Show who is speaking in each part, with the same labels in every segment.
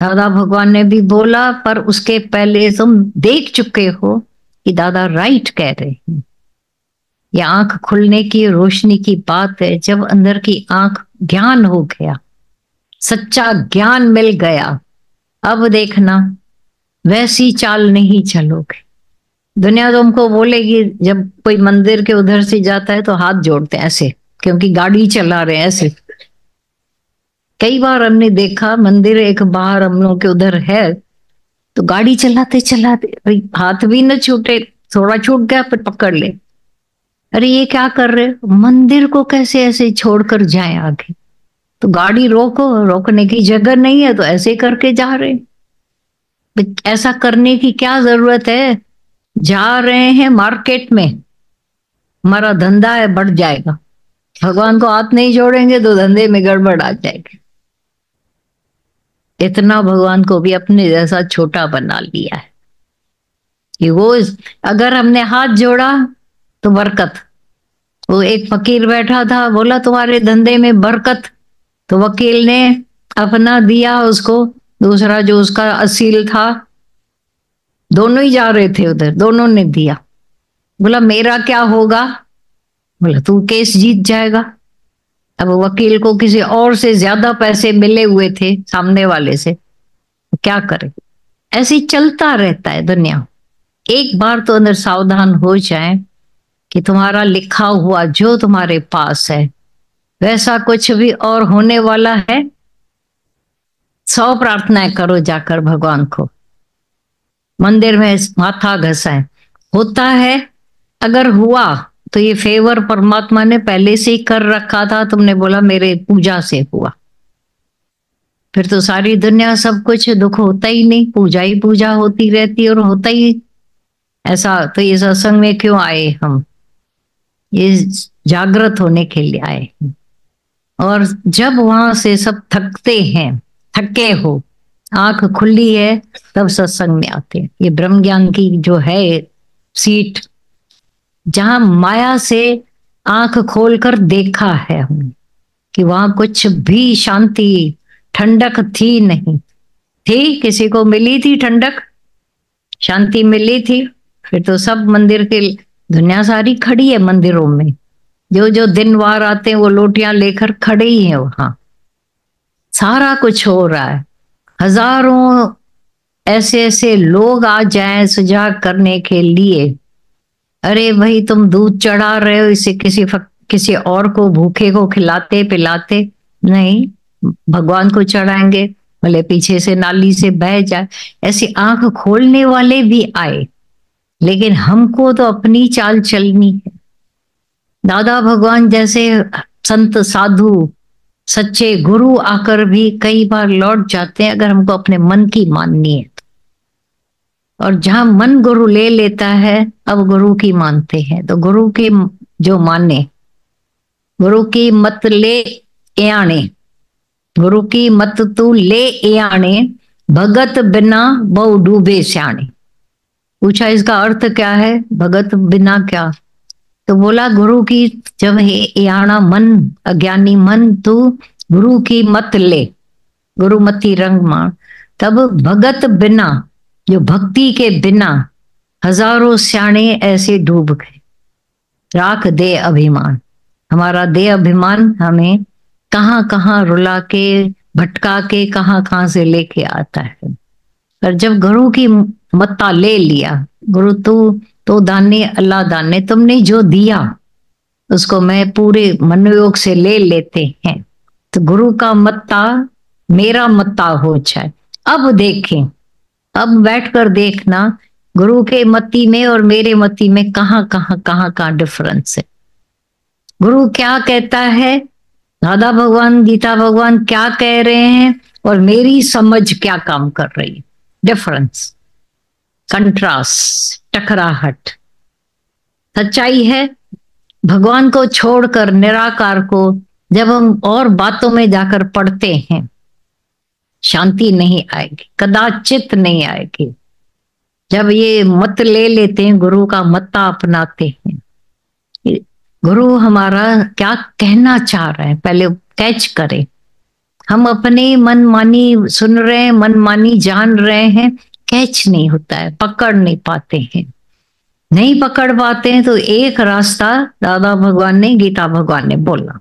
Speaker 1: दादा भगवान ने भी बोला, पर उसके पहले तुम देख चुके हो कि दादा राइट कह रहे हैं। ये आंख खुलने की रोशनी की बात है। जब अंदर की आंख ज्ञान हो गया, सच्चा ज्ञान मिल गया, अब देखना वैसी चाल नहीं चलोगे। दुनिया तुमको बोलेगी, जब कोई मंदिर के उधर से जाता है तो हाथ जोड़ते हैं ऐसे, क्योंकि गाड़ी चला रहे हैं ऐसे। कई बार हमने देखा, मंदिर एक बाहर हम लोग के उधर है, तो गाड़ी चलाते चलाते भाई हाथ भी न छूटे, थोड़ा छूट गया फिर पकड़ ले। अरे ये क्या कर रहे हो? मंदिर को कैसे ऐसे छोड़कर जाए आगे? तो गाड़ी रोको, रोकने की जगह नहीं है तो ऐसे करके जा रहे हैं। ऐसा करने की क्या जरूरत है? जा रहे हैं मार्केट में, हमारा धंधा है बढ़ जाएगा। भगवान को हाथ नहीं जोड़ेंगे तो धंधे में गड़बड़ आ जाएगी। इतना भगवान को भी अपने जैसा छोटा बना लिया है कि वो अगर हमने हाथ जोड़ा तो बरकत। वो एक फकीर बैठा था, बोला तुम्हारे धंधे में बरकत। तो वकील ने अपना दिया उसको, दूसरा जो उसका असील था, दोनों ही जा रहे थे उधर, दोनों ने दिया। बोला मेरा क्या होगा? बोला तू केस जीत जाएगा। अब वकील को किसी और से ज्यादा पैसे मिले हुए थे सामने वाले से, तो क्या करे? ऐसे ही चलता रहता है दुनिया। एक बार तो अंदर सावधान हो जाए कि तुम्हारा लिखा हुआ जो तुम्हारे पास है वैसा कुछ भी और होने वाला है। 100 प्रार्थनाएं करो जाकर भगवान को, मंदिर में माथा घसाएं। होता है, अगर हुआ तो ये फेवर परमात्मा ने पहले से ही कर रखा था, तुमने बोला मेरे पूजा से हुआ। फिर तो सारी दुनिया सब कुछ दुख होता ही नहीं, पूजा ही पूजा होती रहती और होता ही ऐसा। तो ये सत्संग में क्यों आए हम? ये जागृत होने के लिए आए हैं। और जब वहां से सब थकते हैं, थके हो, आंख खुली है, तब सत्संग में आते हैं। ये ब्रह्म ज्ञान की जो है सीट, जहां माया से आंख खोलकर देखा है हमने कि वहां कुछ भी शांति ठंडक थी नहीं। थी, किसी को मिली थी ठंडक, शांति मिली थी? फिर तो सब मंदिर के, दुनिया सारी खड़ी है मंदिरों में। जो जो दिन वार आते हैं वो लोटियां लेकर खड़े ही हैं वहां। सारा कुछ हो रहा है। हजारों ऐसे ऐसे लोग आ जाएं सुजाग करने के लिए। अरे भाई तुम दूध चढ़ा रहे हो, इसे किसी और को, भूखे को खिलाते पिलाते नहीं, भगवान को चढ़ाएंगे, भले पीछे से नाली से बह जाए। ऐसी आंख खोलने वाले भी आए, लेकिन हमको तो अपनी चाल चलनी है। दादा भगवान जैसे संत साधु सच्चे गुरु आकर भी कई बार लौट जाते हैं, अगर हमको अपने मन की माननी है तो। और जहां मन गुरु ले लेता है, अब गुरु की मानते हैं तो गुरु की जो माने, गुरु की मत ले एआणे, गुरु की मत तू ले एआणे, भगत बिना बहु डूबे स्याणे। पूछा इसका अर्थ क्या है? भगत बिना क्या? तो बोला गुरु की, जब हे एआणा मन, अज्ञानी मन, तू गुरु की मत ले, गुरु मती रंग मार, तब भगत बिना, जो भक्ति के बिना हजारों स्याणे ऐसे डूब गए। राख दे अभिमान, हमारा दे अभिमान हमें कहाँ कहाँ रुला के, भटका के, कहाँ कहाँ से लेके आता है। पर जब गुरु की मत्ता ले लिया, गुरु तू तो दाने अल्लाह दाने, तुमने जो दिया उसको मैं पूरे मनोयोग से ले लेते हैं, तो गुरु का मत्ता मेरा मत्ता हो जाए। अब देखें, अब बैठकर देखना गुरु के मत्ती में और मेरे मत्ती में कहाँ कहाँ कहाँ कहाँ डिफरेंस है। गुरु क्या कहता है, दादा भगवान, गीता भगवान क्या कह रहे हैं, और मेरी समझ क्या काम कर रही है। डिफरेंस, कंट्रास्ट, टकराहट। सच्चाई है, भगवान को छोड़कर निराकार को जब हम और बातों में जाकर पढ़ते हैं, शांति नहीं आएगी, कदाचित नहीं आएगी। जब ये मत ले लेते हैं, गुरु का मत्ता अपनाते हैं, गुरु हमारा क्या कहना चाह रहे हैं पहले कैच करें। हम अपने मन मानी सुन रहे हैं, मन मानी जान रहे हैं, कैच नहीं होता है, पकड़ नहीं पाते हैं। नहीं पकड़ पाते हैं तो एक रास्ता दादा भगवान ने, गीता भगवान ने बोला,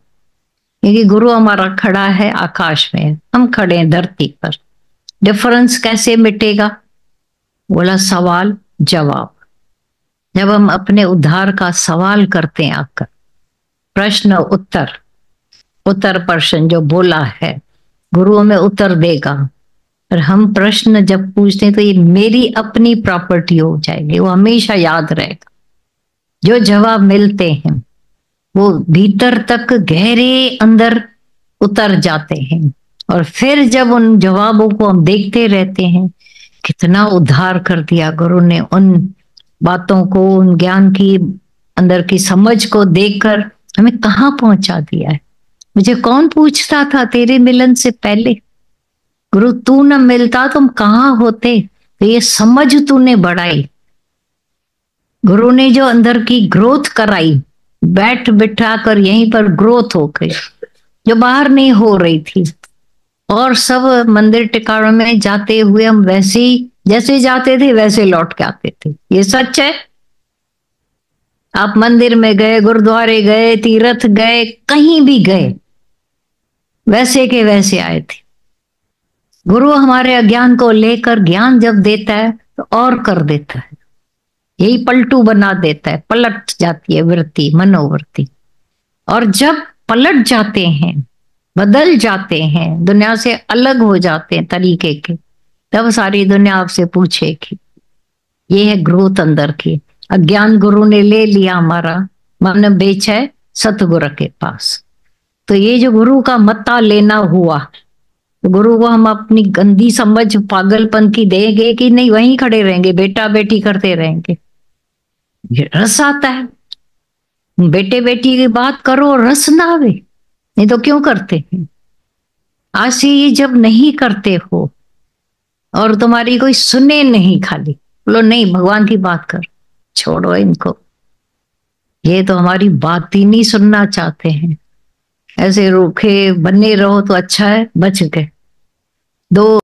Speaker 1: क्योंकि गुरु हमारा खड़ा है आकाश में, हम खड़े हैं धरती पर। डिफरेंस कैसे मिटेगा? बोला सवाल जवाब। जब हम अपने उद्धार का सवाल करते हैं आकर, प्रश्न उत्तर, उत्तर प्रश्न जो बोला है गुरु हमें उत्तर देगा। और हम प्रश्न जब पूछते हैं तो ये मेरी अपनी प्रॉपर्टी हो जाएगी, वो हमेशा याद रहेगा। जो जवाब मिलते हैं वो भीतर तक गहरे अंदर उतर जाते हैं, और फिर जब उन जवाबों को हम देखते रहते हैं, कितना उद्धार कर दिया गुरु ने उन बातों को, उन ज्ञान की अंदर की समझ को देखकर हमें कहाँ पहुंचा दिया है। मुझे कौन पूछता था तेरे मिलन से पहले, गुरु तू न मिलता तो हम कहाँ होते। तो ये समझ तूने बढ़ाई, गुरु ने जो अंदर की ग्रोथ कराई, बैठ बिठा कर यहीं पर ग्रोथ हो गई जो बाहर नहीं हो रही थी। और सब मंदिर टिकाणों में जाते हुए हम वैसे ही जैसे जाते थे वैसे लौट के आते थे। ये सच है। आप मंदिर में गए, गुरुद्वारे गए, तीर्थ गए, कहीं भी गए, वैसे के वैसे आए थे। गुरु हमारे अज्ञान को लेकर ज्ञान जब देता है तो और कर देता है, यही पलटू बना देता है, पलट जाती है वृत्ति, मनोवृत्ति। और जब पलट जाते हैं, बदल जाते हैं, दुनिया से अलग हो जाते हैं तरीके के, तब सारी दुनिया आपसे पूछेगी। ये है ग्रोथ अंदर की। अज्ञान गुरु ने ले लिया हमारा, मन बेचा है सतगुरु के पास। तो ये जो गुरु का मत्ता लेना हुआ, तो गुरु को हम अपनी गंदी समझ पागलपन की देंगे कि नहीं, वहीं खड़े रहेंगे, बेटा बेटी करते रहेंगे। रस आता है, बेटे बेटी की बात करो, रस ना आवे, नहीं तो क्यों करते हैं। आज से ये जब नहीं करते हो और तुम्हारी कोई सुने नहीं, खाली बोलो नहीं भगवान की बात कर, छोड़ो इनको, ये तो हमारी बात ही नहीं सुनना चाहते हैं। ऐसे रूखे बने रहो तो अच्छा है, बच गए। दो